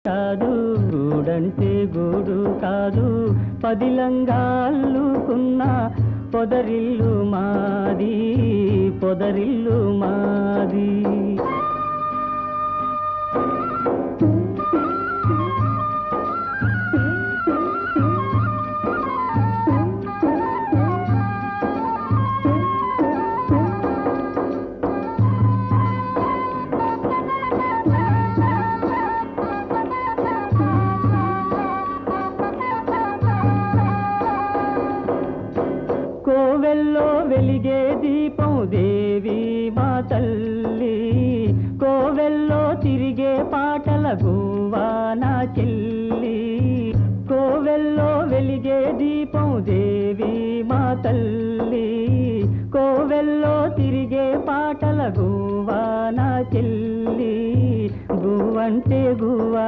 కాదు గూడంటే గూడు కాదు పదిలంగా అల్లుకున్న పొదరిల్లు మాది పొదరిల్లు మాది. కోవెల్లో వెలిగే దీపం దేవి మా తల్లి, కోవెల్లో తిరిగే పాటల గువ్వా నా చెల్లి. కోవెల్లో వెలిగే దీపం దేవి మా తల్లి, కోవెల్లో తిరిగే పాటల గువ్వా నా చెల్లి. గువ్వంటే గువ్వా